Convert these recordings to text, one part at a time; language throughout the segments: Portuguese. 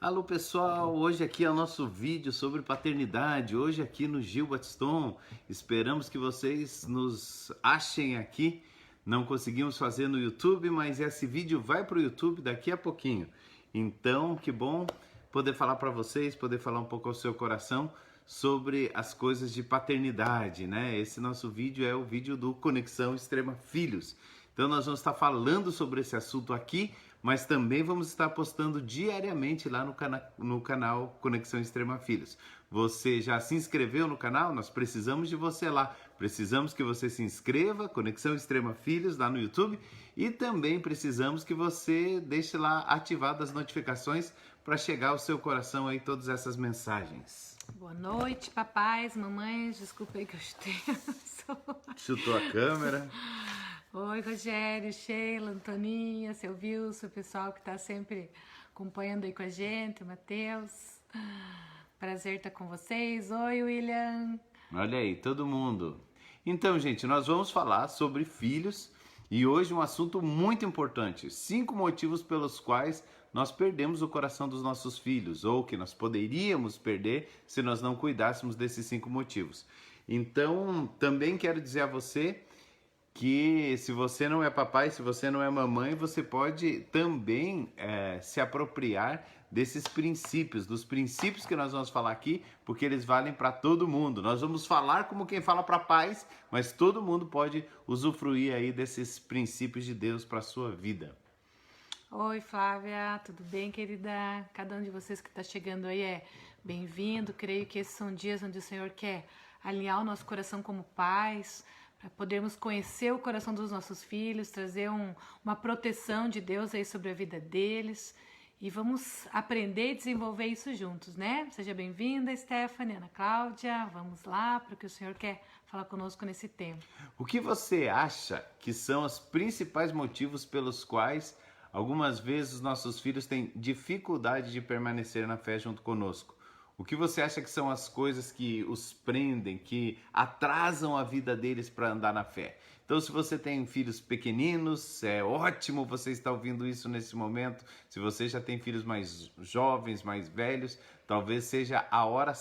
Alô pessoal, hoje aqui é o nosso vídeo sobre paternidade, hoje aqui no Gil Batiston. Esperamos que vocês nos achem aqui. Não conseguimos fazer no YouTube, mas esse vídeo vai para o YouTube daqui a pouquinho. Então, que bom poder falar para vocês, poder falar um pouco ao seu coração sobre as coisas de paternidade, né? Esse nosso vídeo é o vídeo do Conexão Extrema Filhos. Então nós vamos estar falando sobre esse assunto aqui, mas também vamos estar postando diariamente lá no canal Conexão Extrema Filhos. Você já se inscreveu no canal? Nós precisamos de você lá. Precisamos que você se inscreva, Conexão Extrema Filhos, lá no YouTube. E também precisamos que você deixe lá ativadas as notificações para chegar ao seu coração aí todas essas mensagens. Boa noite, papais, mamães. Desculpa aí que eu chutei. Chutou a câmera. Oi, Rogério, Sheila, Antoninha, seu Wilson, o pessoal que está sempre acompanhando aí com a gente, o Matheus. Prazer estar com vocês. Oi, William. Olha aí, todo mundo. Então, gente, nós vamos falar sobre filhos e hoje um assunto muito importante. 5 motivos pelos quais nós perdemos o coração dos nossos filhos ou que nós poderíamos perder se nós não cuidássemos desses 5 motivos. Então, também quero dizer a você que se você não é papai, se você não é mamãe, você pode também se apropriar desses princípios, dos princípios que nós vamos falar aqui, porque eles valem para todo mundo. Nós vamos falar como quem fala para pais, mas todo mundo pode usufruir aí desses princípios de Deus para a sua vida. Oi, Flávia, tudo bem, querida? Cada um de vocês que está chegando aí é bem-vindo. Creio que esses são dias onde o Senhor quer alinhar o nosso coração como pais, para podermos conhecer o coração dos nossos filhos, trazer uma proteção de Deus aí sobre a vida deles. E vamos aprender e desenvolver isso juntos, né? Seja bem-vinda, Stephanie, Ana Cláudia. Vamos lá para o que o Senhor quer falar conosco nesse tempo. O que você acha que são os principais motivos pelos quais algumas vezes os nossos filhos têm dificuldade de permanecer na fé junto conosco? O que você acha que são as coisas que os prendem, que atrasam a vida deles para andar na fé? Então, se você tem filhos pequeninos, é ótimo você estar ouvindo isso nesse momento. Se você já tem filhos mais jovens, mais velhos, talvez seja a hora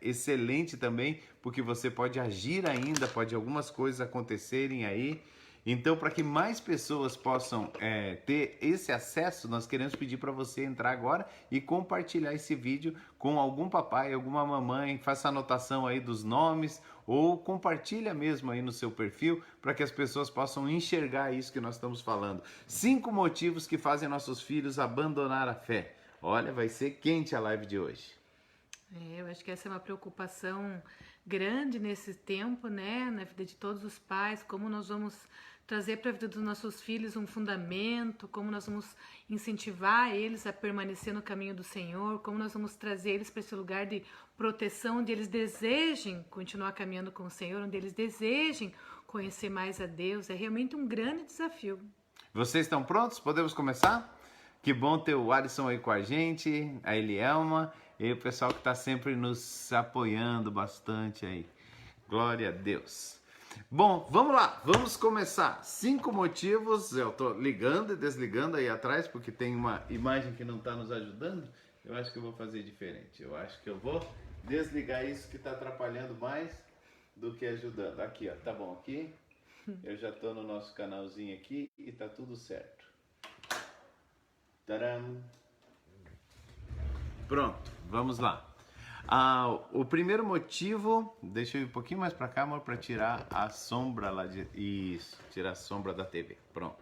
excelente também, porque você pode agir ainda, pode algumas coisas acontecerem aí. Então, para que mais pessoas possam ter esse acesso, nós queremos pedir para você entrar agora e compartilhar esse vídeo com algum papai, alguma mamãe, faça anotação aí dos nomes ou compartilha mesmo aí no seu perfil para que as pessoas possam enxergar isso que nós estamos falando. 5 motivos que fazem nossos filhos abandonar a fé. Olha, vai ser quente a live de hoje. Eu acho que essa é uma preocupação grande nesse tempo, né? Na vida de todos os pais, como nós vamos trazer para a vida dos nossos filhos um fundamento, como nós vamos incentivar eles a permanecer no caminho do Senhor, como nós vamos trazer eles para esse lugar de proteção, onde eles desejem continuar caminhando com o Senhor, onde eles desejem conhecer mais a Deus. É realmente um grande desafio. Vocês estão prontos? Podemos começar? Que bom ter o Alisson aí com a gente, a Elielma e o pessoal que está sempre nos apoiando bastante aí. Glória a Deus. Bom, vamos lá, vamos começar. 5 motivos, eu tô ligando e desligando aí atrás, porque tem uma imagem que não está nos ajudando. Eu acho que eu vou fazer diferente. Eu acho que eu vou desligar isso que está atrapalhando mais do que ajudando. Aqui, ó, tá bom aqui. Eu já tô no nosso canalzinho aqui e tá tudo certo. Tcharam! Pronto, vamos lá. O primeiro motivo, deixa eu ir um pouquinho mais para cá, amor, para tirar a sombra lá de... Isso, tirar a sombra da TV. Pronto.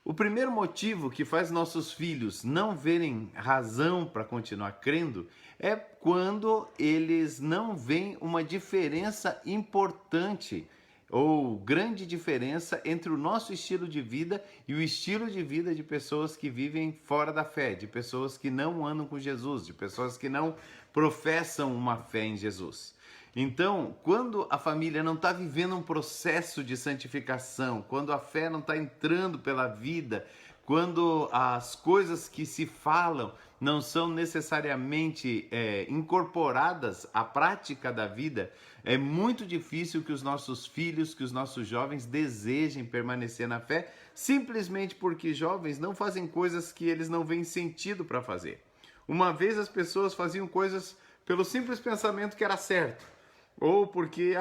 O primeiro motivo que faz nossos filhos não verem razão para continuar crendo é quando eles não veem uma diferença importante ou grande diferença entre o nosso estilo de vida e o estilo de vida de pessoas que vivem fora da fé, de pessoas que não andam com Jesus, de pessoas que não professam uma fé em Jesus. Então, quando a família não está vivendo um processo de santificação, quando a fé não está entrando pela vida, quando as coisas que se falam não são necessariamente incorporadas à prática da vida, é muito difícil que os nossos filhos, que os nossos jovens desejem permanecer na fé, simplesmente porque jovens não fazem coisas que eles não veem sentido para fazer. Uma vez as pessoas faziam coisas pelo simples pensamento que era certo. Ou porque,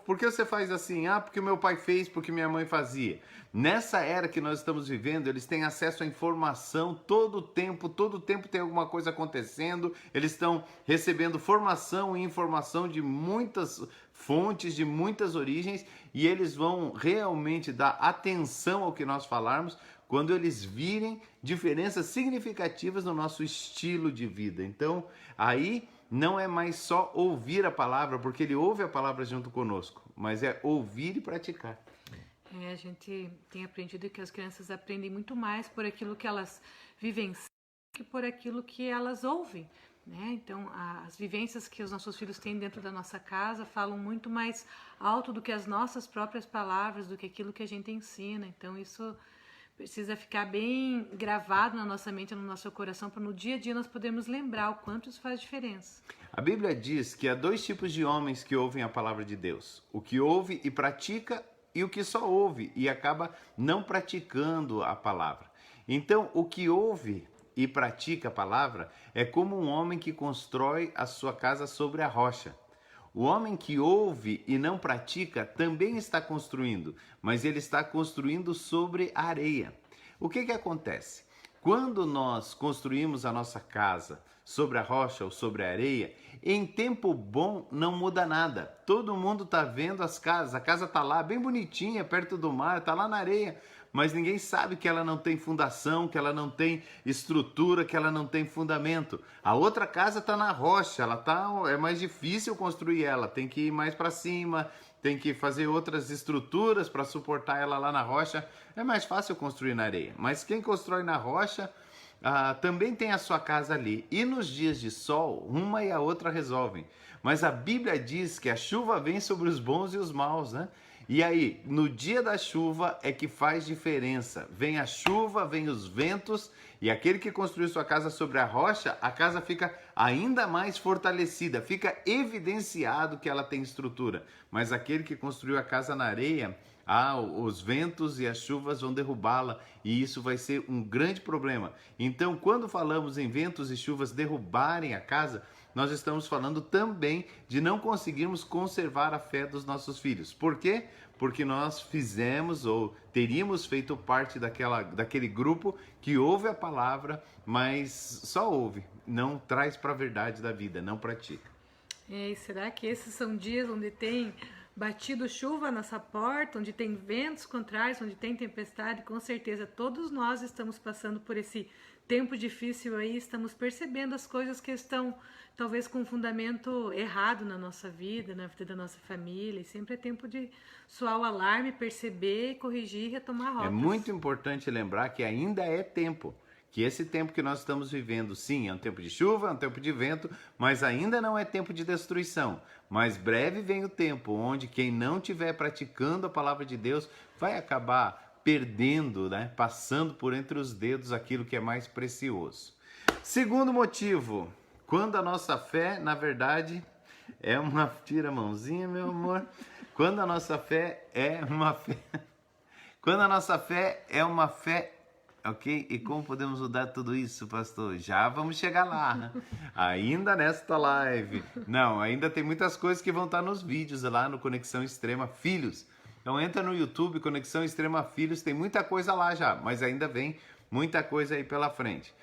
por que você faz assim? Porque meu pai fez, porque minha mãe fazia. Nessa era que nós estamos vivendo, eles têm acesso à informação todo o tempo tem alguma coisa acontecendo, eles estão recebendo formação e informação de muitas fontes, de muitas origens, e eles vão realmente dar atenção ao que nós falarmos quando eles virem diferenças significativas no nosso estilo de vida. Então, aí não é mais só ouvir a palavra, porque ele ouve a palavra junto conosco, mas é ouvir e praticar. A gente tem aprendido que as crianças aprendem muito mais por aquilo que elas vivenciam que por aquilo que elas ouvem, né? Então, as vivências que os nossos filhos têm dentro da nossa casa falam muito mais alto do que as nossas próprias palavras, do que aquilo que a gente ensina. Então, isso precisa ficar bem gravado na nossa mente, no nosso coração, para no dia a dia nós podermos lembrar o quanto isso faz diferença. A Bíblia diz que há dois tipos de homens que ouvem a palavra de Deus: o que ouve e pratica, e o que só ouve e acaba não praticando a palavra. Então, o que ouve e pratica a palavra é como um homem que constrói a sua casa sobre a rocha. O homem que ouve e não pratica também está construindo, mas ele está construindo sobre a areia. O que acontece? Quando nós construímos a nossa casa sobre a rocha ou sobre a areia, em tempo bom não muda nada. Todo mundo está vendo as casas, a casa está lá bem bonitinha, perto do mar, está lá na areia, mas ninguém sabe que ela não tem fundação, que ela não tem estrutura, que ela não tem fundamento. A outra casa está na rocha, é mais difícil construir ela, tem que ir mais para cima, tem que fazer outras estruturas para suportar ela lá na rocha. É mais fácil construir na areia, mas quem constrói na rocha também tem a sua casa ali. E nos dias de sol, uma e a outra resolvem. Mas a Bíblia diz que a chuva vem sobre os bons e os maus, né? E aí, no dia da chuva é que faz diferença. Vem a chuva, vem os ventos, e aquele que construiu sua casa sobre a rocha, a casa fica ainda mais fortalecida, fica evidenciado que ela tem estrutura. Mas aquele que construiu a casa na areia, os ventos e as chuvas vão derrubá-la, e isso vai ser um grande problema. Então, quando falamos em ventos e chuvas derrubarem a casa, nós estamos falando também de não conseguirmos conservar a fé dos nossos filhos. Por quê? Porque nós fizemos ou teríamos feito parte daquele grupo que ouve a palavra, mas só ouve, não traz para a verdade da vida, não pratica. E será que esses são dias onde tem batido chuva à nossa porta, onde tem ventos contrários, onde tem tempestade? Com certeza todos nós estamos passando por esse tempo difícil aí, estamos percebendo as coisas que estão talvez com um fundamento errado na nossa vida, na vida da nossa família, e sempre é tempo de soar o alarme, perceber, corrigir e retomar rotas. É muito importante lembrar que ainda é tempo, que esse tempo que nós estamos vivendo, sim, é um tempo de chuva, é um tempo de vento, mas ainda não é tempo de destruição. Mas breve vem o tempo onde quem não estiver praticando a palavra de Deus vai acabar perdendo, né? Passando por entre os dedos aquilo que é mais precioso. Segundo motivo, quando a nossa fé, na verdade, é uma... Tira a mãozinha, meu amor. Quando a nossa fé é uma fé... Quando a nossa fé é uma fé... Ok? E como podemos mudar tudo isso, pastor? Já vamos chegar lá, né? Ainda nesta live. Não, ainda tem muitas coisas que vão estar nos vídeos lá no Conexão Extrema Filhos. Então entra no YouTube, Conexão Extrema Filhos, tem muita coisa lá já, mas ainda vem muita coisa aí pela frente.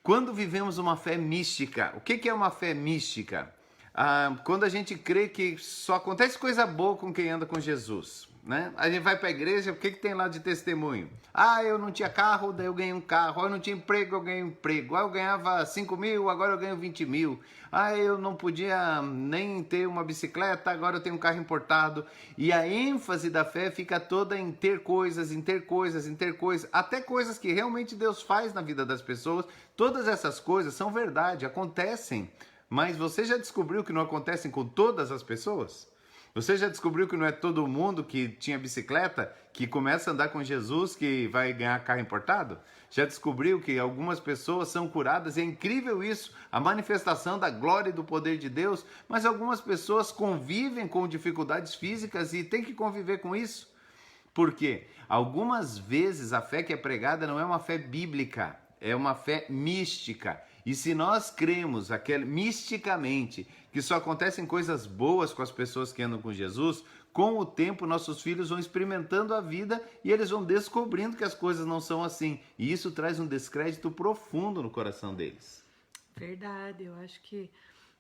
Quando vivemos uma fé mística, o que é uma fé mística? Quando a gente crê que só acontece coisa boa com quem anda com Jesus, né? A gente vai para a igreja, o que tem lá de testemunho? Eu não tinha carro, daí eu ganhei um carro. Eu não tinha emprego, eu ganhei um emprego. Eu ganhava 5 mil, agora eu ganho 20 mil. Eu não podia nem ter uma bicicleta, agora eu tenho um carro importado. E a ênfase da fé fica toda em ter coisas, em ter coisas, em ter coisas. Até coisas que realmente Deus faz na vida das pessoas. Todas essas coisas são verdade, acontecem. Mas você já descobriu que não acontecem com todas as pessoas? Você já descobriu que não é todo mundo que tinha bicicleta, que começa a andar com Jesus, que vai ganhar carro importado? Já descobriu que algumas pessoas são curadas? É incrível isso, a manifestação da glória e do poder de Deus, mas algumas pessoas convivem com dificuldades físicas e têm que conviver com isso. Por quê? Algumas vezes a fé que é pregada não é uma fé bíblica. é uma fé mística. E se nós cremos misticamente que só acontecem coisas boas com as pessoas que andam com Jesus, com o tempo nossos filhos vão experimentando a vida e eles vão descobrindo que as coisas não são assim. E isso traz um descrédito profundo no coração deles. Verdade, eu acho que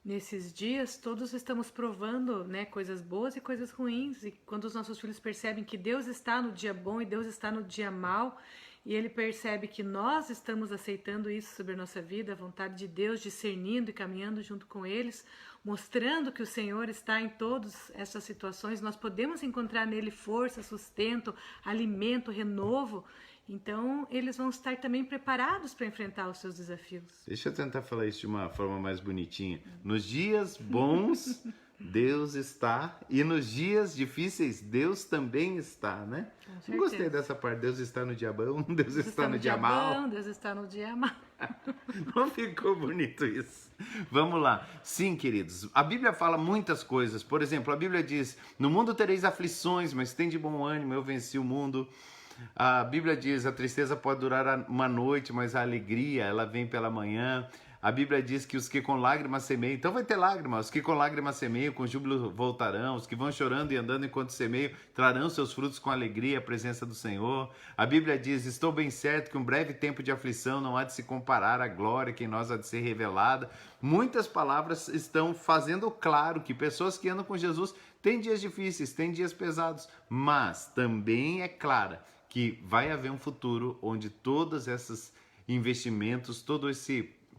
nesses dias todos estamos provando, né, coisas boas e coisas ruins, e quando os nossos filhos percebem que Deus está no dia bom e Deus está no dia mau, e ele percebe que nós estamos aceitando isso sobre a nossa vida, a vontade de Deus, discernindo e caminhando junto com eles, mostrando que o Senhor está em todas essas situações, nós podemos encontrar nele força, sustento, alimento, renovo. Então, eles vão estar também preparados para enfrentar os seus desafios. Deixa eu tentar falar isso de uma forma mais bonitinha. Nos dias bons, Deus está, e nos dias difíceis, Deus também está, né? Não gostei dessa parte. Deus está no dia bom, Deus está no dia mau. Deus está no dia mau. Não ficou bonito isso. Vamos lá. Sim, queridos, a Bíblia fala muitas coisas. Por exemplo, a Bíblia diz, no mundo tereis aflições, mas tem de bom ânimo, eu venci o mundo. A Bíblia diz, a tristeza pode durar uma noite, mas a alegria, ela vem pela manhã. A Bíblia diz que os que com lágrimas semeiam, então vai ter lágrimas, os que com lágrimas semeiam, com júbilo voltarão, os que vão chorando e andando enquanto semeiam, trarão seus frutos com alegria, a presença do Senhor. A Bíblia diz, estou bem certo que um breve tempo de aflição não há de se comparar à glória que em nós há de ser revelada. Muitas palavras estão fazendo claro que pessoas que andam com Jesus têm dias difíceis, têm dias pesados, mas também é clara que vai haver um futuro onde todos esses investimentos,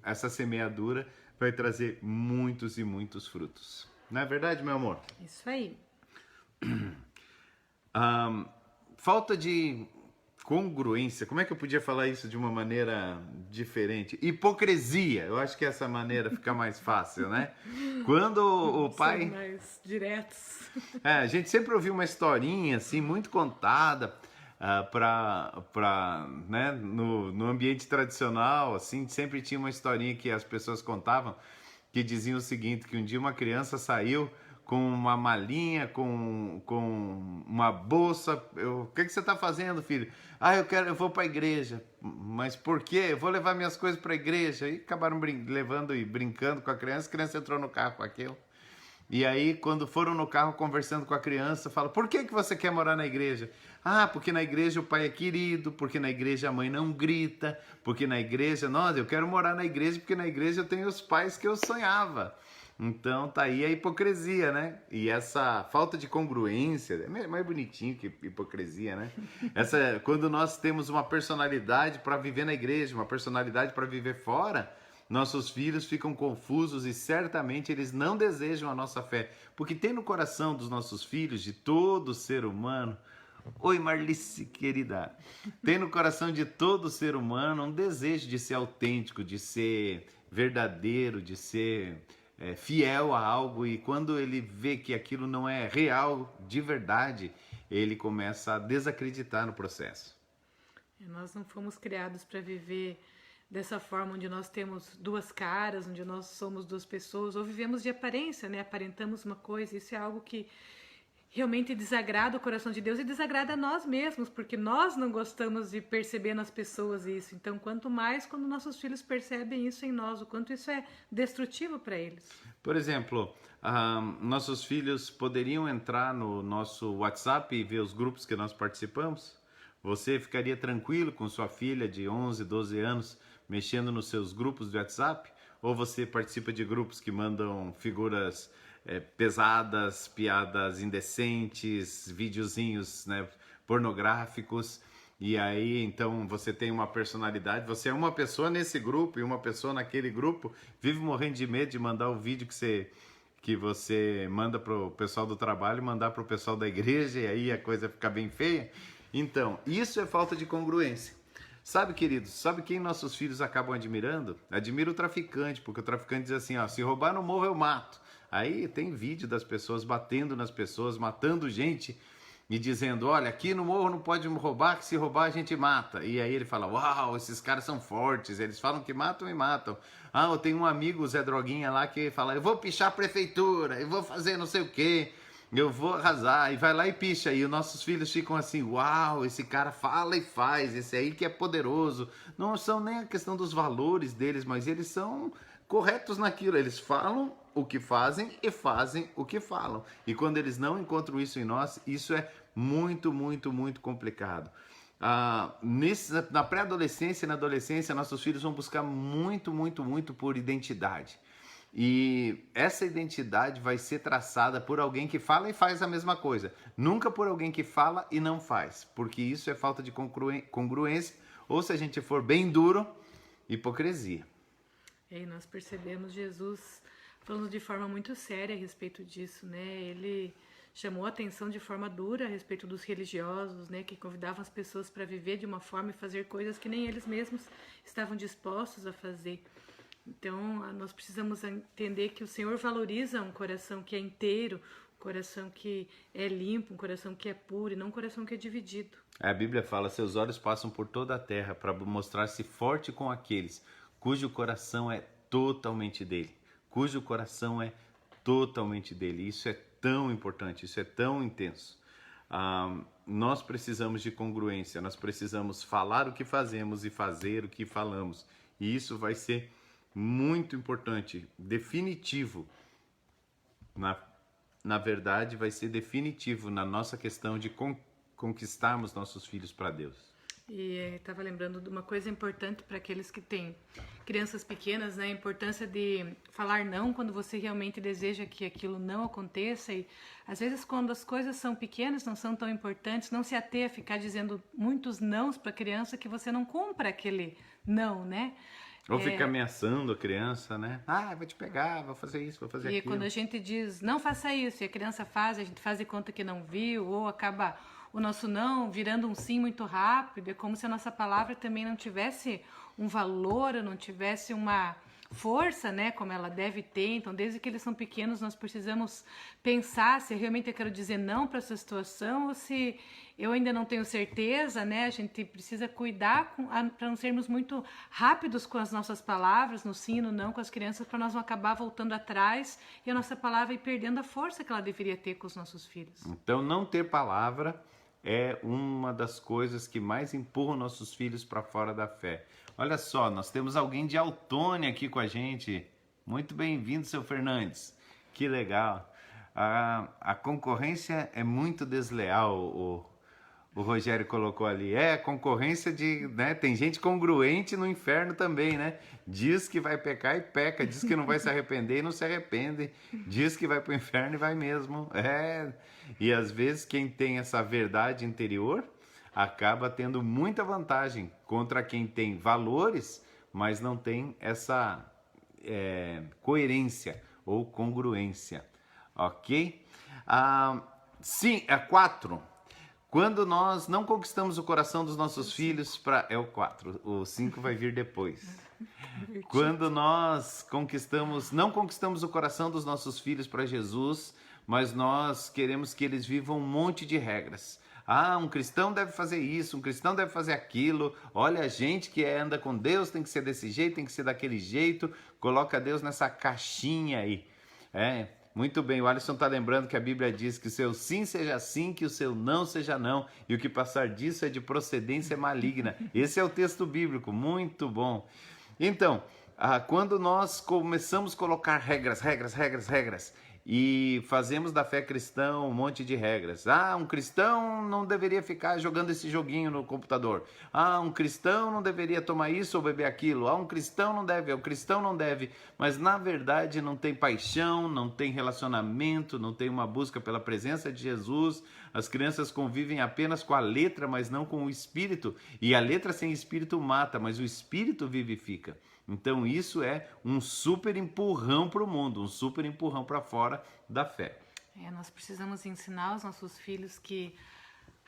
essa semeadura vai trazer muitos e muitos frutos. Não é verdade, meu amor? Isso aí. Falta de congruência. Como é que eu podia falar isso de uma maneira diferente? Hipocrisia. Eu acho que essa maneira fica mais fácil, né? Quando o pai... São mais diretos. A gente sempre ouviu uma historinha assim, muito contada, né, no ambiente tradicional, assim, sempre tinha uma historinha que as pessoas contavam que diziam o seguinte, que um dia uma criança saiu com uma malinha, com uma bolsa. O que você está fazendo, filho? Eu vou para a igreja. Mas por quê? Eu vou levar minhas coisas para a igreja. E acabaram levando e brincando com a criança entrou no carro com aquilo. E aí, quando foram no carro conversando com a criança, fala, por que você quer morar na igreja? Porque na igreja o pai é querido, porque na igreja a mãe não grita, porque na igreja, eu quero morar na igreja porque na igreja eu tenho os pais que eu sonhava. Então tá aí a hipocrisia, né? E essa falta de congruência, é mais bonitinho que hipocrisia, né? Quando nós temos uma personalidade para viver na igreja, uma personalidade para viver fora, nossos filhos ficam confusos e certamente eles não desejam a nossa fé. Porque tem no coração dos nossos filhos, de todo ser humano... Oi, Marlice, querida. Tem no coração de todo ser humano um desejo de ser autêntico, de ser verdadeiro, de ser fiel a algo. E quando ele vê que aquilo não é real, de verdade, ele começa a desacreditar no processo. Nós não fomos criados para viver dessa forma, onde nós temos duas caras, onde nós somos duas pessoas, ou vivemos de aparência, né? Aparentamos uma coisa. Isso é algo que realmente desagrada o coração de Deus e desagrada a nós mesmos, porque nós não gostamos de perceber nas pessoas isso. Então, quanto mais quando nossos filhos percebem isso em nós, o quanto isso é destrutivo para eles. Por exemplo, nossos filhos poderiam entrar no nosso WhatsApp e ver os grupos que nós participamos? Você ficaria tranquilo com sua filha de 11, 12 anos mexendo nos seus grupos de WhatsApp? Ou você participa de grupos que mandam figuras pesadas, piadas indecentes, videozinhos, né, pornográficos, e aí então você tem uma personalidade, você é uma pessoa nesse grupo e uma pessoa naquele grupo, vive morrendo de medo de mandar o vídeo que você manda pro pessoal do trabalho, mandar pro pessoal da igreja, e aí a coisa fica bem feia. Então, isso é falta de congruência. Sabe, queridos, sabe quem nossos filhos acabam admirando? Admira o traficante, porque o traficante diz assim, se roubar no morro eu mato. Aí tem vídeo das pessoas batendo nas pessoas, matando gente e dizendo, olha, aqui no morro não pode roubar, que se roubar a gente mata. E aí ele fala, uau, esses caras são fortes, eles falam que matam e matam. Eu tenho um amigo, o Zé Droguinha lá, que fala, eu vou pichar a prefeitura, eu vou fazer não sei o quê. eu vou arrasar, e vai lá e picha, e os nossos filhos ficam assim, uau, esse cara fala e faz, esse aí que é poderoso. Não são nem a questão dos valores deles, mas eles são corretos naquilo, eles falam o que fazem e fazem o que falam. E quando eles não encontram isso em nós, isso é muito, muito, muito complicado. Na pré-adolescência e na adolescência, nossos filhos vão buscar muito, muito, muito por identidade. E essa identidade vai ser traçada por alguém que fala e faz a mesma coisa. Nunca por alguém que fala e não faz, porque isso é falta de congruência, ou se a gente for bem duro, hipocrisia. E nós percebemos Jesus falando de forma muito séria a respeito disso, né? Ele chamou a atenção de forma dura a respeito dos religiosos, né? Que convidavam as pessoas para viver de uma forma e fazer coisas que nem eles mesmos estavam dispostos a fazer. Então, nós precisamos entender que o Senhor valoriza um coração que é inteiro, um coração que é limpo, um coração que é puro e não um coração que é dividido. A Bíblia fala, seus olhos passam por toda a terra para mostrar-se forte com aqueles cujo coração é totalmente dele. Cujo coração é totalmente dele. Isso é tão importante, isso é tão intenso. Nós precisamos de congruência, nós precisamos falar o que fazemos e fazer o que falamos. E isso vai ser muito importante, definitivo. Na verdade, vai ser definitivo na nossa questão de conquistarmos nossos filhos para Deus. E estava lembrando de uma coisa importante para aqueles que têm crianças pequenas, né? A importância de falar não quando você realmente deseja que aquilo não aconteça. E às vezes quando as coisas são pequenas, não são tão importantes, não se ater a ficar dizendo muitos nãos para a criança que você não cumpra aquele não, né? Ou fica ameaçando a criança, né? Vou te pegar, vou fazer isso, vou fazer aquilo. E quando a gente diz, não faça isso, e a criança faz, a gente faz de conta que não viu, ou acaba o nosso não virando um sim muito rápido. É como se a nossa palavra também não tivesse um valor, não tivesse uma força, né, como ela deve ter. Então, desde que eles são pequenos, nós precisamos pensar se realmente eu quero dizer não para essa situação ou se eu ainda não tenho certeza, né? A gente precisa cuidar para não sermos muito rápidos com as nossas palavras, no sim e no não com as crianças, para nós não acabar voltando atrás e a nossa palavra ir perdendo a força que ela deveria ter com os nossos filhos. Então, não ter palavra é uma das coisas que mais empurram nossos filhos para fora da fé. Olha só, nós temos alguém de Autônia aqui com a gente. Muito bem-vindo, seu Fernandes. Que legal. A concorrência é muito desleal, o Rogério colocou ali. Concorrência de... né? Tem gente congruente no inferno também, né? Diz que vai pecar e peca. Diz que não vai se arrepender e não se arrepende. Diz que vai para o inferno e vai mesmo. E às vezes quem tem essa verdade interior acaba tendo muita vantagem contra quem tem valores, mas não tem essa coerência ou congruência. Ok? Sim, 4. Quando nós não conquistamos o coração dos nossos filhos para... É o 4, o 5 vai vir depois. Quando nós não conquistamos o coração dos nossos filhos para Jesus, mas nós queremos que eles vivam um monte de regras. Um cristão deve fazer isso, um cristão deve fazer aquilo. Olha, a gente que anda com Deus tem que ser desse jeito, tem que ser daquele jeito. Coloca Deus nessa caixinha aí. Muito bem, o Alisson está lembrando que a Bíblia diz que o seu sim seja sim, que o seu não seja não, e o que passar disso é de procedência maligna. Esse é o texto bíblico, muito bom. Então, quando nós começamos a colocar regras, e fazemos da fé cristã um monte de regras. Um cristão não deveria ficar jogando esse joguinho no computador. Um cristão não deveria tomar isso ou beber aquilo. Um cristão não deve, o cristão não deve. Mas na verdade não tem paixão, não tem relacionamento, não tem uma busca pela presença de Jesus. As crianças convivem apenas com a letra, mas não com o espírito. E a letra sem espírito mata, mas o espírito vivifica. Então isso é um super empurrão para o mundo, um super empurrão para fora da fé. Nós precisamos ensinar os nossos filhos que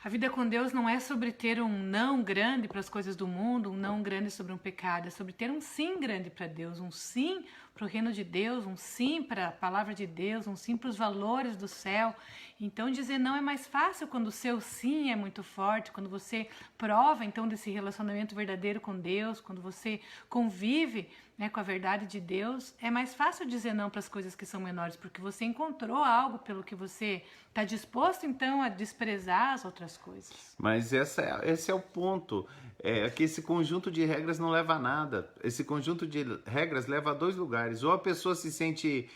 A vida com Deus não é sobre ter um não grande para as coisas do mundo, um não grande sobre um pecado, é sobre ter um sim grande para Deus, um sim para o reino de Deus, um sim para a palavra de Deus, um sim para os valores do céu. Então dizer não é mais fácil quando o seu sim é muito forte, quando você prova então desse relacionamento verdadeiro com Deus, quando você convive, né, com a verdade de Deus, é mais fácil dizer não para as coisas que são menores, porque você encontrou algo pelo que você está disposto então a desprezar as outras coisas. Mas esse é o ponto, é que esse conjunto de regras não leva a nada. Esse conjunto de regras leva a dois lugares. Ou a pessoa se sente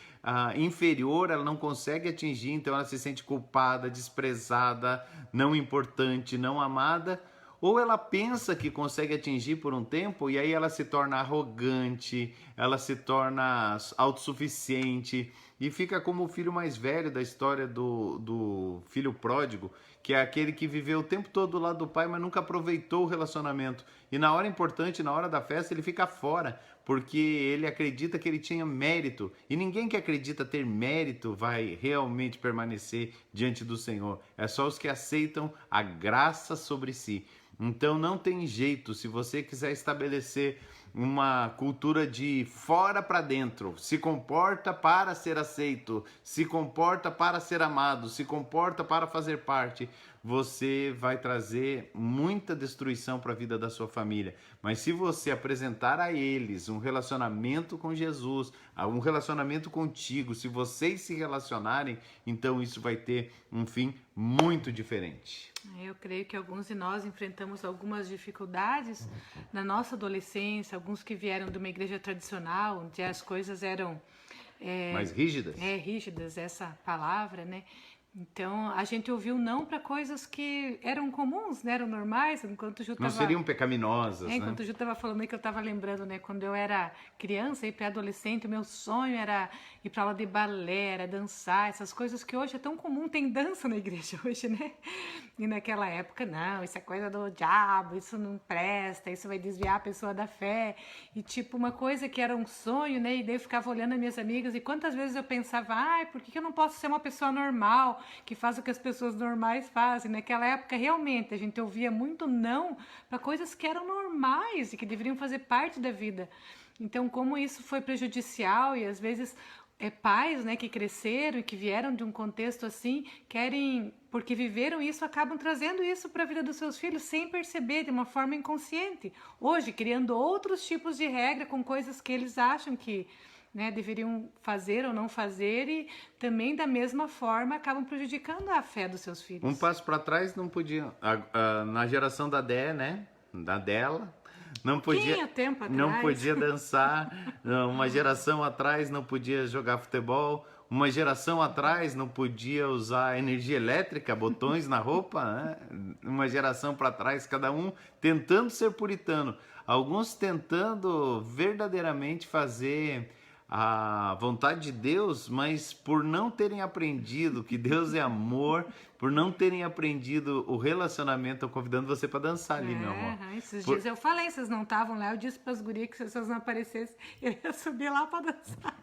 inferior, ela não consegue atingir, então ela se sente culpada, desprezada, não importante, não amada. Ou ela pensa que consegue atingir por um tempo e aí ela se torna arrogante, ela se torna autossuficiente e fica como o filho mais velho da história do filho pródigo, que é aquele que viveu o tempo todo do lado do pai, mas nunca aproveitou o relacionamento. E na hora importante, na hora da festa, ele fica fora, porque ele acredita que ele tinha mérito. E ninguém que acredita ter mérito vai realmente permanecer diante do Senhor. É só os que aceitam a graça sobre si. Então não tem jeito, se você quiser estabelecer uma cultura de fora para dentro, se comporta para ser aceito, se comporta para ser amado, se comporta para fazer parte, você vai trazer muita destruição para a vida da sua família. Mas se você apresentar a eles um relacionamento com Jesus, um relacionamento contigo, se vocês se relacionarem, então isso vai ter um fim muito diferente. Eu creio que alguns de nós enfrentamos algumas dificuldades na nossa adolescência, alguns que vieram de uma igreja tradicional, onde as coisas eram mais rígidas? Rígidas, essa palavra, né? Então, a gente ouviu não para coisas que eram comuns, né? Eram normais, enquanto o Ju não seriam pecaminosas, né? Enquanto o Ju estava falando aí, que eu estava lembrando, né? Quando eu era criança e pré-adolescente, o meu sonho era ir para aula de balé, era dançar, essas coisas que hoje é tão comum, tem dança na igreja hoje, né? E naquela época, não, isso é coisa do diabo, isso não presta, isso vai desviar a pessoa da fé. E tipo, uma coisa que era um sonho, né? E daí eu ficava olhando as minhas amigas e quantas vezes eu pensava, ai, por que eu não posso ser uma pessoa normal, que faz o que as pessoas normais fazem? Naquela época, realmente, a gente ouvia muito não para coisas que eram normais e que deveriam fazer parte da vida. Então, como isso foi prejudicial e às vezes pais, né, que cresceram e que vieram de um contexto assim, querem, porque viveram isso, acabam trazendo isso para a vida dos seus filhos sem perceber, de uma forma inconsciente. Hoje, criando outros tipos de regra com coisas que eles acham que, né, deveriam fazer ou não fazer e também da mesma forma acabam prejudicando a fé dos seus filhos. Um passo para trás não podia, na geração da Dé, né, da dela, não podia, tempo atrás. não podia dançar, uma geração atrás não podia jogar futebol, uma geração atrás não podia usar energia elétrica, botões na roupa, né? Uma geração para trás, cada um tentando ser puritano, alguns tentando verdadeiramente fazer a vontade de Deus, mas por não terem aprendido que Deus é amor, por não terem aprendido o relacionamento, eu convidando você para dançar ali, meu amor. Esses dias eu falei, vocês não estavam lá, eu disse para as gurias que se vocês não aparecessem, eu ia subir lá para dançar.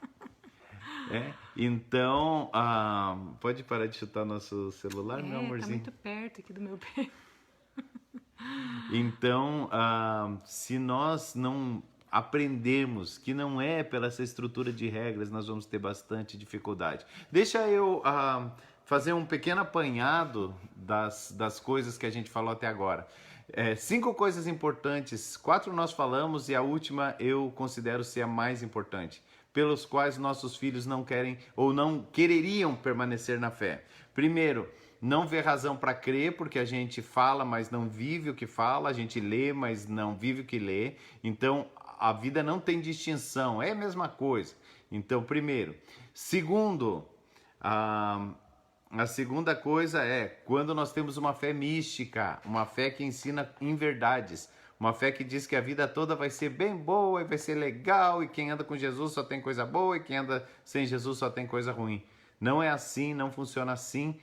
Então, pode parar de chutar nosso celular, meu amorzinho? Tá muito perto aqui do meu pé. Então, se nós não aprendermos que não é pela essa estrutura de regras, nós vamos ter bastante dificuldade. Deixa eu fazer um pequeno apanhado das coisas que a gente falou até agora. 5 coisas importantes, 4 nós falamos e a última eu considero ser a mais importante, pelos quais nossos filhos não querem ou não quereriam permanecer na fé. Primeiro, não vê razão para crer, porque a gente fala, mas não vive o que fala, a gente lê, mas não vive o que lê. Então, a vida não tem distinção, é a mesma coisa. Então, primeiro. Segundo, a segunda coisa é quando nós temos uma fé mística, uma fé que ensina em verdades, uma fé que diz que a vida toda vai ser bem boa e vai ser legal e quem anda com Jesus só tem coisa boa e quem anda sem Jesus só tem coisa ruim. Não é assim, não funciona assim.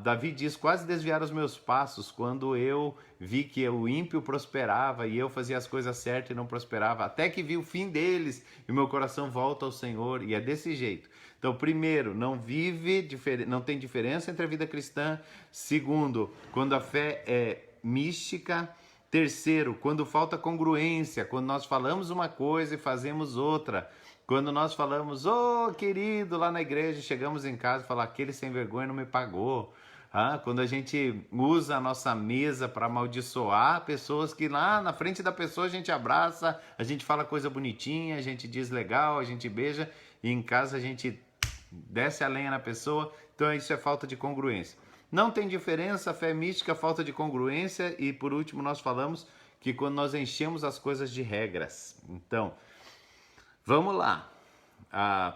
Davi diz, quase desviaram os meus passos quando eu vi que o ímpio prosperava e eu fazia as coisas certas e não prosperava, até que vi o fim deles e meu coração volta ao Senhor, e é desse jeito. Então, primeiro, não tem diferença entre a vida cristã. Segundo, quando a fé é mística. Terceiro, quando falta congruência, quando nós falamos uma coisa e fazemos outra. Quando nós falamos, querido, lá na igreja, chegamos em casa e falamos, aquele sem vergonha não me pagou. Quando a gente usa a nossa mesa para amaldiçoar pessoas que lá na frente da pessoa a gente abraça, a gente fala coisa bonitinha, a gente diz legal, a gente beija, e em casa a gente desce a lenha na pessoa. Então isso é falta de congruência. Não tem diferença, fé mística, falta de congruência. E por último nós falamos que quando nós enchemos as coisas de regras. Então, vamos lá.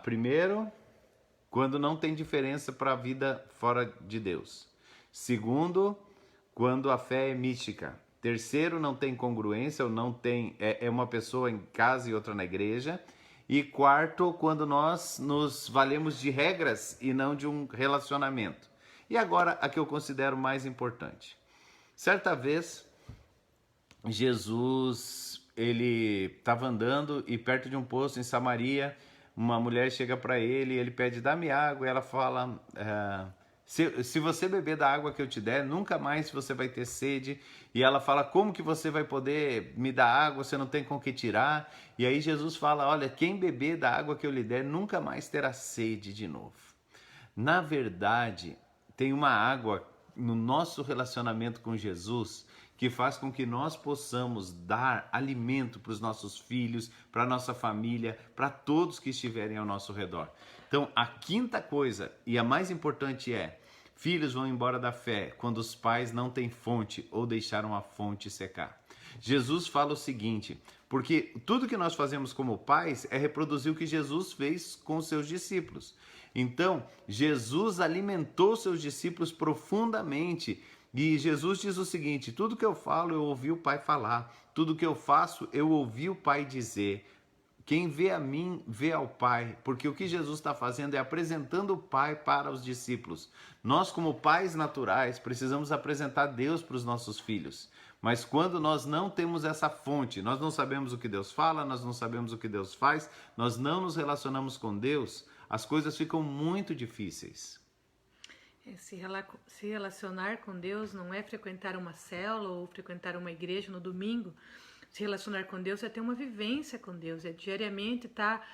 Primeiro, quando não tem diferença para a vida fora de Deus. Segundo, quando a fé é mística. Terceiro, não tem congruência, ou não tem, é uma pessoa em casa e outra na igreja. E quarto, quando nós nos valemos de regras e não de um relacionamento. E agora, a que eu considero mais importante. Certa vez, Jesus, ele estava andando e perto de um poço em Samaria, uma mulher chega para ele, ele pede, dá-me água, e ela fala, se você beber da água que eu te der, nunca mais você vai ter sede. E ela fala, como que você vai poder me dar água, você não tem com que tirar? E aí Jesus fala, olha, quem beber da água que eu lhe der, nunca mais terá sede de novo. Na verdade, tem uma água no nosso relacionamento com Jesus que faz com que nós possamos dar alimento para os nossos filhos, para a nossa família, para todos que estiverem ao nosso redor. Então, a quinta coisa, e a mais importante é, filhos vão embora da fé quando os pais não têm fonte ou deixaram a fonte secar. Jesus fala o seguinte, porque tudo que nós fazemos como pais é reproduzir o que Jesus fez com os seus discípulos. Então, Jesus alimentou seus discípulos profundamente. E Jesus diz o seguinte, tudo que eu falo, eu ouvi o Pai falar. Tudo que eu faço, eu ouvi o Pai dizer. Quem vê a mim, vê ao Pai. Porque o que Jesus está fazendo é apresentando o Pai para os discípulos. Nós, como pais naturais, precisamos apresentar Deus para os nossos filhos. Mas quando nós não temos essa fonte, nós não sabemos o que Deus fala, nós não sabemos o que Deus faz, nós não nos relacionamos com Deus, as coisas ficam muito difíceis. Se relacionar com Deus não é frequentar uma célula ou frequentar uma igreja no domingo. Se relacionar com Deus é ter uma vivência com Deus, é diariamente estar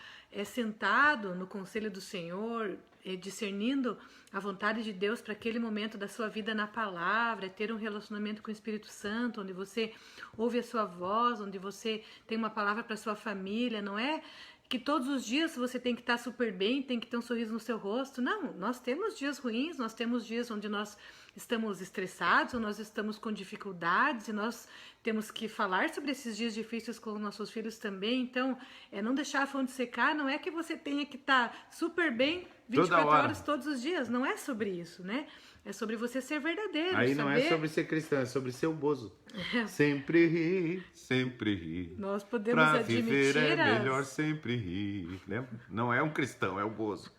sentado no conselho do Senhor, discernindo a vontade de Deus para aquele momento da sua vida na palavra, é ter um relacionamento com o Espírito Santo, onde você ouve a sua voz, onde você tem uma palavra para a sua família. Não é que todos os dias você tem que estar super bem, tem que ter um sorriso no seu rosto. Não, nós temos dias ruins, nós temos dias onde nós estamos estressados, ou nós estamos com dificuldades, e nós temos que falar sobre esses dias difíceis com nossos filhos também. Então, não deixar a fonte secar, não é que você tenha que estar super bem 24 horas todos os dias, não é sobre isso, né? É sobre você ser verdadeiro. Aí não é sobre ser cristão, é sobre ser o bozo. Sempre rir, sempre rir. Nós podemos pra admitir viver é melhor sempre rir. Lembra? Não é um cristão, é o bozo.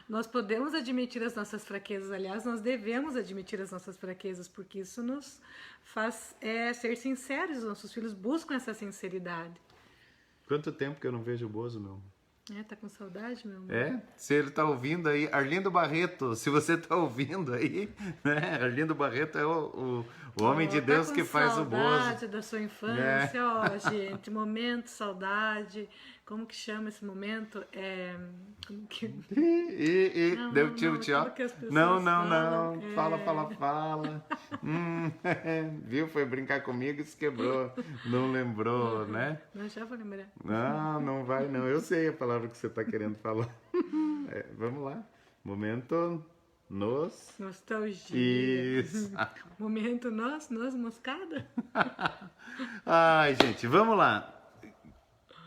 Nós podemos admitir as nossas fraquezas, aliás, nós devemos admitir as nossas fraquezas, porque isso nos faz ser sinceros, os nossos filhos buscam essa sinceridade. Quanto tempo que eu não vejo o bozo, meu? Tá com saudade, meu amor? Se ele tá ouvindo aí, Arlindo Barreto, se você tá ouvindo aí, né? Arlindo Barreto é o homem de Deus que faz o bozo. Saudade da sua infância, gente, momento, saudade, como que chama esse momento? Como que... Deu tilt, ó. Não. Fala. Viu? Foi brincar comigo e se quebrou. Não lembrou, né? Não, já vou lembrar. Não vai não. Eu sei a palavra que você está querendo falar. Vamos lá. Momento nostalgia. Isso. Momento noz moscada. Ai, gente, vamos lá.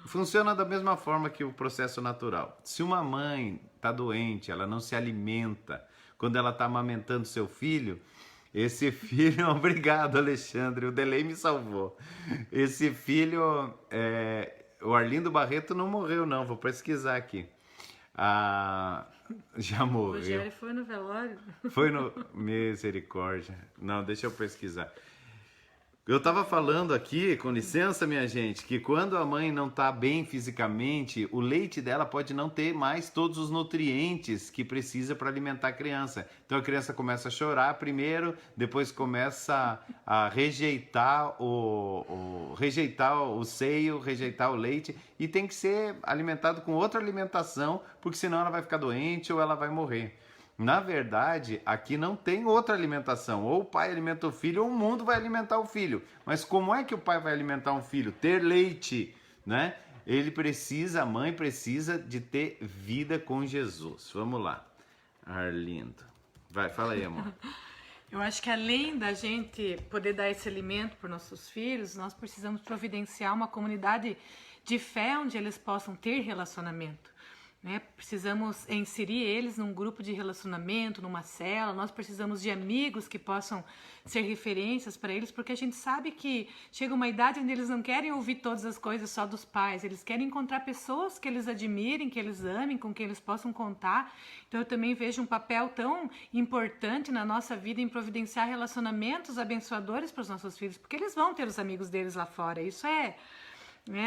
Funciona da mesma forma que o processo natural. Se uma mãe está doente, ela não se alimenta, quando ela está amamentando seu filho, esse filho... Obrigado, Alexandre, o delay me salvou. Esse filho, o Arlindo Barreto não morreu não, vou pesquisar aqui. Já O morreu. Rogério foi no velório. Foi no... Misericórdia. Não, deixa eu pesquisar. Eu estava falando aqui, com licença, minha gente, que quando a mãe não está bem fisicamente, o leite dela pode não ter mais todos os nutrientes que precisa para alimentar a criança. Então a criança começa a chorar primeiro, depois começa a rejeitar rejeitar o seio, rejeitar o leite e tem que ser alimentado com outra alimentação, porque senão ela vai ficar doente ou ela vai morrer. Na verdade, aqui não tem outra alimentação. Ou o pai alimenta o filho, ou o mundo vai alimentar o filho. Mas como é que o pai vai alimentar um filho? Ter leite, né? A mãe precisa de ter vida com Jesus. Vamos lá. Arlindo. Vai, fala aí, amor. Eu acho que além da gente poder dar esse alimento para nossos filhos, nós precisamos providenciar uma comunidade de fé onde eles possam ter relacionamento. Né? Precisamos inserir eles num grupo de relacionamento, numa cela. Nós precisamos de amigos que possam ser referências para eles, porque a gente sabe que chega uma idade onde eles não querem ouvir todas as coisas só dos pais. Eles querem encontrar pessoas que eles admirem, que eles amem, com quem eles possam contar. Então eu também vejo um papel tão importante na nossa vida em providenciar relacionamentos abençoadores para os nossos filhos, porque eles vão ter os amigos deles lá fora. Isso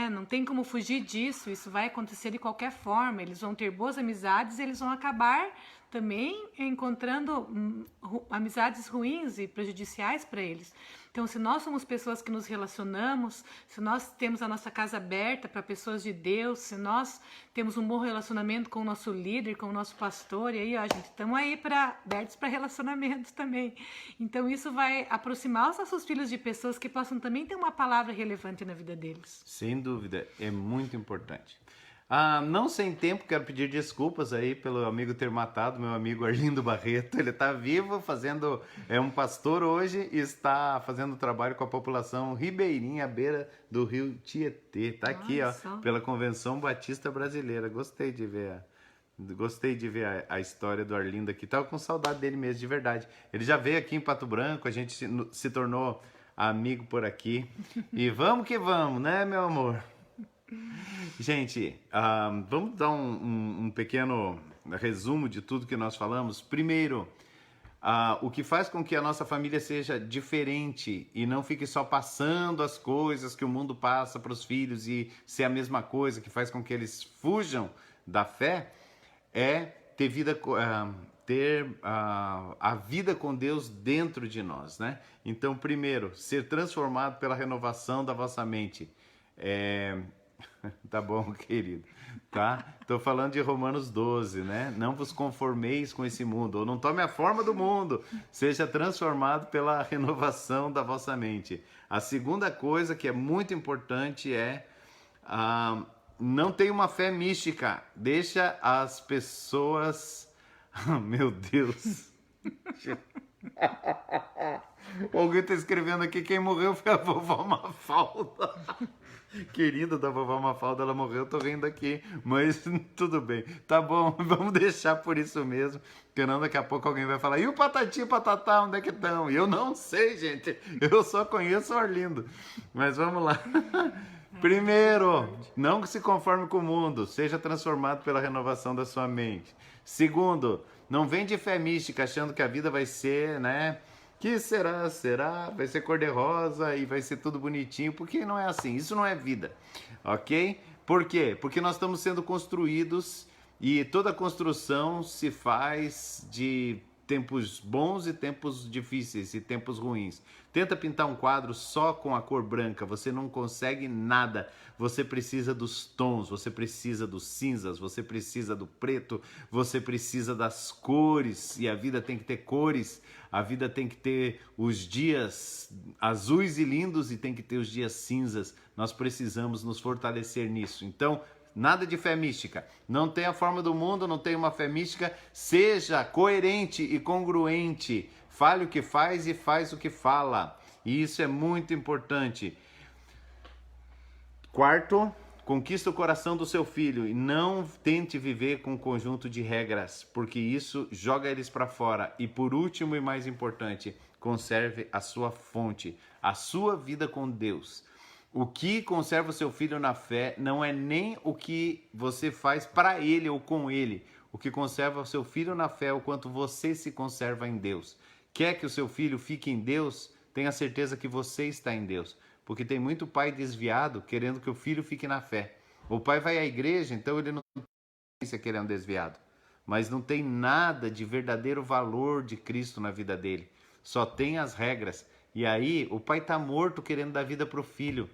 não tem como fugir disso, isso vai acontecer de qualquer forma. Eles vão ter boas amizades, eles vão acabar também encontrando amizades ruins e prejudiciais para eles. Então, se nós somos pessoas que nos relacionamos, se nós temos a nossa casa aberta para pessoas de Deus, se nós temos um bom relacionamento com o nosso líder, com o nosso pastor, e aí, ó, gente, estamos aí abertos para relacionamentos também. Então, isso vai aproximar os nossos filhos de pessoas que possam também ter uma palavra relevante na vida deles. Sem dúvida, é muito importante. Não sem tempo, quero pedir desculpas aí pelo amigo ter matado, meu amigo Arlindo Barreto. Ele está vivo, é um pastor hoje e está fazendo trabalho com a população ribeirinha à beira do rio Tietê. Está aqui, ó, pela Convenção Batista Brasileira. Gostei de ver a história do Arlindo aqui. Tava com saudade dele mesmo, de verdade. Ele já veio aqui em Pato Branco, a gente se tornou amigo por aqui. E vamos que vamos, né, meu amor? Gente, vamos dar um pequeno resumo de tudo que nós falamos. Primeiro, o que faz com que a nossa família seja diferente e não fique só passando as coisas que o mundo passa para os filhos e ser a mesma coisa, que faz com que eles fujam da fé, é ter a vida com Deus dentro de nós, né? Então, primeiro, ser transformado pela renovação da vossa mente. Tá bom, querido, tá? Tô falando de Romanos 12, né? Não vos conformeis com esse mundo, ou não tome a forma do mundo, seja transformado pela renovação da vossa mente. A segunda coisa que é muito importante não tenha uma fé mística, deixa as pessoas... Meu Deus... Alguém tá escrevendo aqui, quem morreu foi a vovó Mafalda. Querida da vovó Mafalda, ela morreu, eu tô rindo aqui, mas tudo bem. Tá bom, vamos deixar por isso mesmo, porque não daqui a pouco alguém vai falar, e o Patati e Patatá, onde é que estão? Eu não sei, gente, eu só conheço o Arlindo, mas vamos lá. Primeiro, não se conforme com o mundo, seja transformado pela renovação da sua mente. Segundo, não vem de fé mística achando que a vida vai ser, né? Que será? Vai ser cor-de-rosa e vai ser tudo bonitinho, porque não é assim, isso não é vida, ok? Por quê? Porque nós estamos sendo construídos e toda construção se faz de tempos bons e tempos difíceis e tempos ruins. Tenta pintar um quadro só com a cor branca, você não consegue nada. Você precisa dos tons, você precisa dos cinzas, você precisa do preto, você precisa das cores, e a vida tem que ter cores. A vida tem que ter os dias azuis e lindos e tem que ter os dias cinzas. Nós precisamos nos fortalecer nisso. Então, nada de fé mística. Não tem a forma do mundo, não tem uma fé mística. Seja coerente e congruente. Fale o que faz e faz o que fala. E isso é muito importante. Quarto, conquista o coração do seu filho e não tente viver com um conjunto de regras, porque isso joga eles para fora. E por último e mais importante, conserve a sua fonte, a sua vida com Deus. O que conserva o seu filho na fé não é nem o que você faz para ele ou com ele. O que conserva o seu filho na fé é o quanto você se conserva em Deus. Quer que o seu filho fique em Deus? Tenha certeza que você está em Deus. Porque tem muito pai desviado querendo que o filho fique na fé. O pai vai à igreja, então ele não tem que ele é um desviado. Mas não tem nada de verdadeiro valor de Cristo na vida dele. Só tem as regras. E aí o pai está morto querendo dar vida para o filho.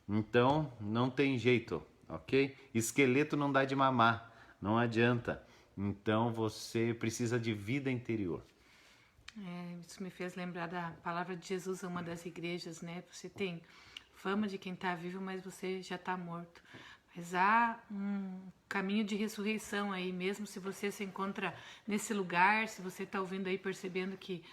Então não tem jeito, ok? Esqueleto não dá de mamar, não adianta. Então você precisa de vida interior. Isso me fez lembrar da palavra de Jesus a uma das igrejas, né? Você tem fama de quem está vivo, mas você já está morto. Mas há um caminho de ressurreição aí, mesmo se você se encontra nesse lugar, se você está ouvindo aí percebendo que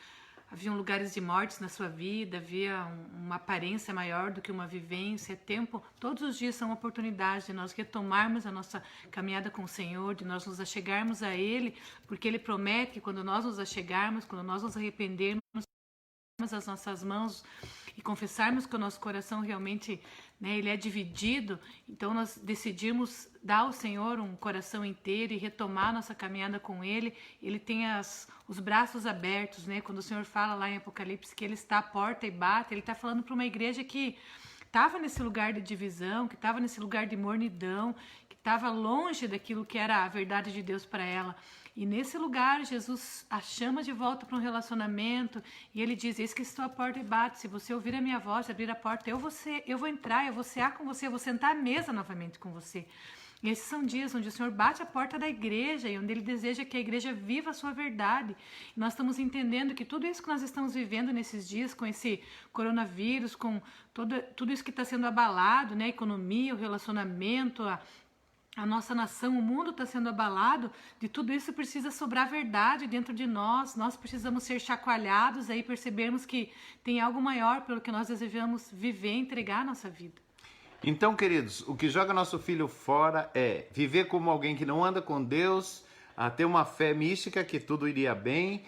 haviam lugares de mortes na sua vida, havia uma aparência maior do que uma vivência, tempo. Todos os dias são oportunidades de nós retomarmos a nossa caminhada com o Senhor, de nós nos achegarmos a Ele, porque Ele promete que quando nós nos achegarmos, quando nós nos arrependermos, as nossas mãos e confessarmos que o nosso coração realmente, né, ele é dividido, então nós decidimos dar ao Senhor um coração inteiro e retomar nossa caminhada com Ele. Ele tem os braços abertos, né? Quando o Senhor fala lá em Apocalipse que Ele está à porta e bate, Ele está falando para uma igreja que estava nesse lugar de divisão, que estava nesse lugar de mornidão, que estava longe daquilo que era a verdade de Deus para ela. E nesse lugar, Jesus a chama de volta para um relacionamento e Ele diz, eis que estou à porta e bate, se você ouvir a minha voz, abrir a porta, eu vou entrar, eu vou cear com você, eu vou sentar à mesa novamente com você. E esses são dias onde o Senhor bate a porta da igreja e onde Ele deseja que a igreja viva a sua verdade. E nós estamos entendendo que tudo isso que nós estamos vivendo nesses dias, com esse coronavírus, com tudo isso que está sendo abalado, né? A economia, o relacionamento, a nossa nação, o mundo está sendo abalado, de tudo isso precisa sobrar verdade dentro de nós precisamos ser chacoalhados, aí percebermos que tem algo maior pelo que nós desejamos viver e entregar a nossa vida. Então, queridos, o que joga nosso filho fora é viver como alguém que não anda com Deus, a ter uma fé mística que tudo iria bem,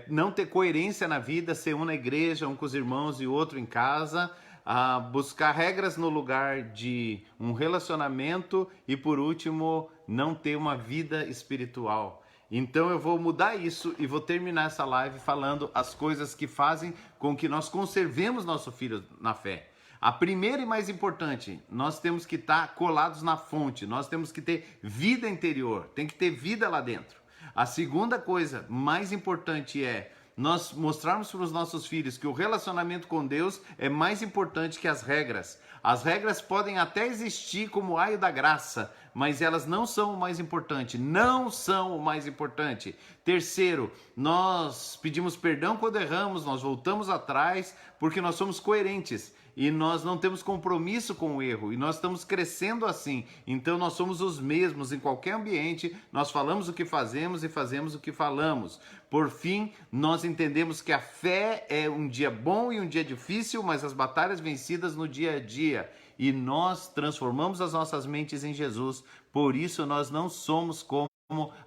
não ter coerência na vida, ser um na igreja, um com os irmãos e outro em casa, a buscar regras no lugar de um relacionamento e, por último, não ter uma vida espiritual. Então eu vou mudar isso e vou terminar essa live falando as coisas que fazem com que nós conservemos nosso filho na fé. A primeira e mais importante, nós temos que estar colados na fonte, nós temos que ter vida interior, tem que ter vida lá dentro. A segunda coisa mais importante é nós mostrarmos para os nossos filhos que o relacionamento com Deus é mais importante que as regras. As regras podem até existir como aio da graça, mas elas não são o mais importante. Não são o mais importante. Terceiro, nós pedimos perdão quando erramos, nós voltamos atrás porque nós somos coerentes. E nós não temos compromisso com o erro, e nós estamos crescendo assim, então nós somos os mesmos em qualquer ambiente, nós falamos o que fazemos e fazemos o que falamos. Por fim, nós entendemos que a fé é um dia bom e um dia difícil, mas as batalhas vencidas no dia a dia, e nós transformamos as nossas mentes em Jesus, por isso nós não somos como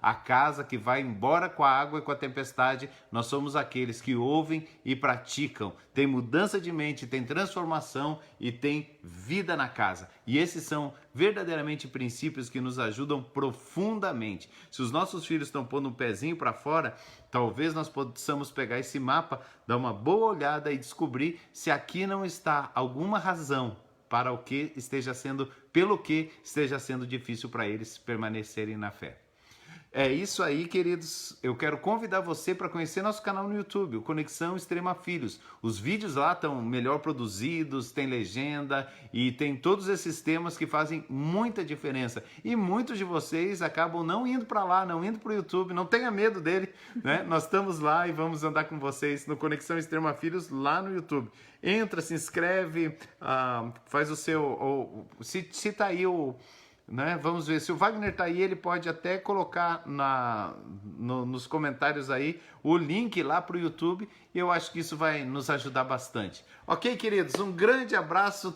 a casa que vai embora com a água e com a tempestade, nós somos aqueles que ouvem e praticam. Tem mudança de mente, tem transformação e tem vida na casa. E esses são verdadeiramente princípios que nos ajudam profundamente. Se os nossos filhos estão pondo um pezinho para fora, talvez nós possamos pegar esse mapa, dar uma boa olhada e descobrir se aqui não está alguma razão para pelo que esteja sendo difícil para eles permanecerem na fé. É isso aí, queridos. Eu quero convidar você para conhecer nosso canal no YouTube, o Conexão Extrema Filhos. Os vídeos lá estão melhor produzidos, tem legenda e tem todos esses temas que fazem muita diferença. E muitos de vocês acabam não indo para lá, não indo para o YouTube, não tenha medo dele, né? Nós estamos lá e vamos andar com vocês no Conexão Extrema Filhos lá no YouTube. Entra, se inscreve, faz o seu... Se tá aí o... Né? Vamos ver, se o Wagner está aí, ele pode até colocar nos comentários aí o link lá para o YouTube e eu acho que isso vai nos ajudar bastante. Ok, queridos? Um grande abraço.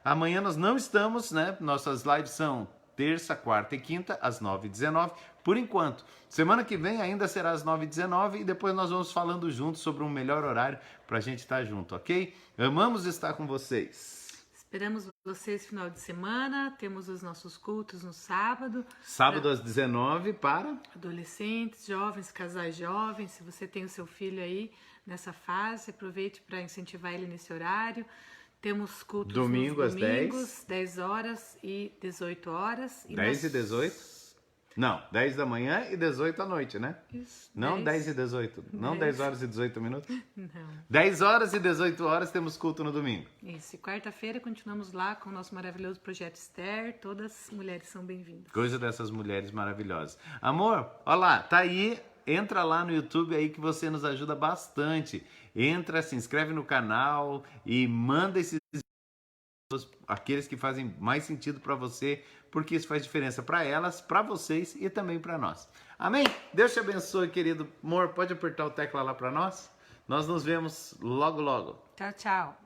Amanhã nós não estamos, né? Nossas lives são terça, quarta e quinta, às 9h19, por enquanto. Semana que vem ainda será às 9h19 e depois nós vamos falando juntos sobre um melhor horário para a gente estar junto, ok? Amamos estar com vocês. Esperamos vocês final de semana. Temos os nossos cultos no sábado. Sábado às 19 para... Adolescentes, jovens, casais jovens. Se você tem o seu filho aí nessa fase, aproveite para incentivar ele nesse horário. Temos cultos Domingo nos às domingos, 10 horas e 18 horas. 10 e 18? Não, 10 da manhã e 18 à noite, né? Isso, Não 10 e 18. Não 10 horas e 18 minutos? Não. 10 horas e 18 horas temos culto no domingo. Isso, e quarta-feira continuamos lá com o nosso maravilhoso Projeto Esther. Todas as mulheres são bem-vindas. Coisa dessas mulheres maravilhosas. Amor, olha lá, tá aí. Entra lá no YouTube aí que você nos ajuda bastante. Entra, se inscreve no canal e manda esses aqueles que fazem mais sentido para você, porque isso faz diferença para elas, para vocês e também para nós. Amém? Deus te abençoe, querido. Amor, pode apertar o tecla lá para nós? Nós nos vemos logo, logo. Tchau, tchau.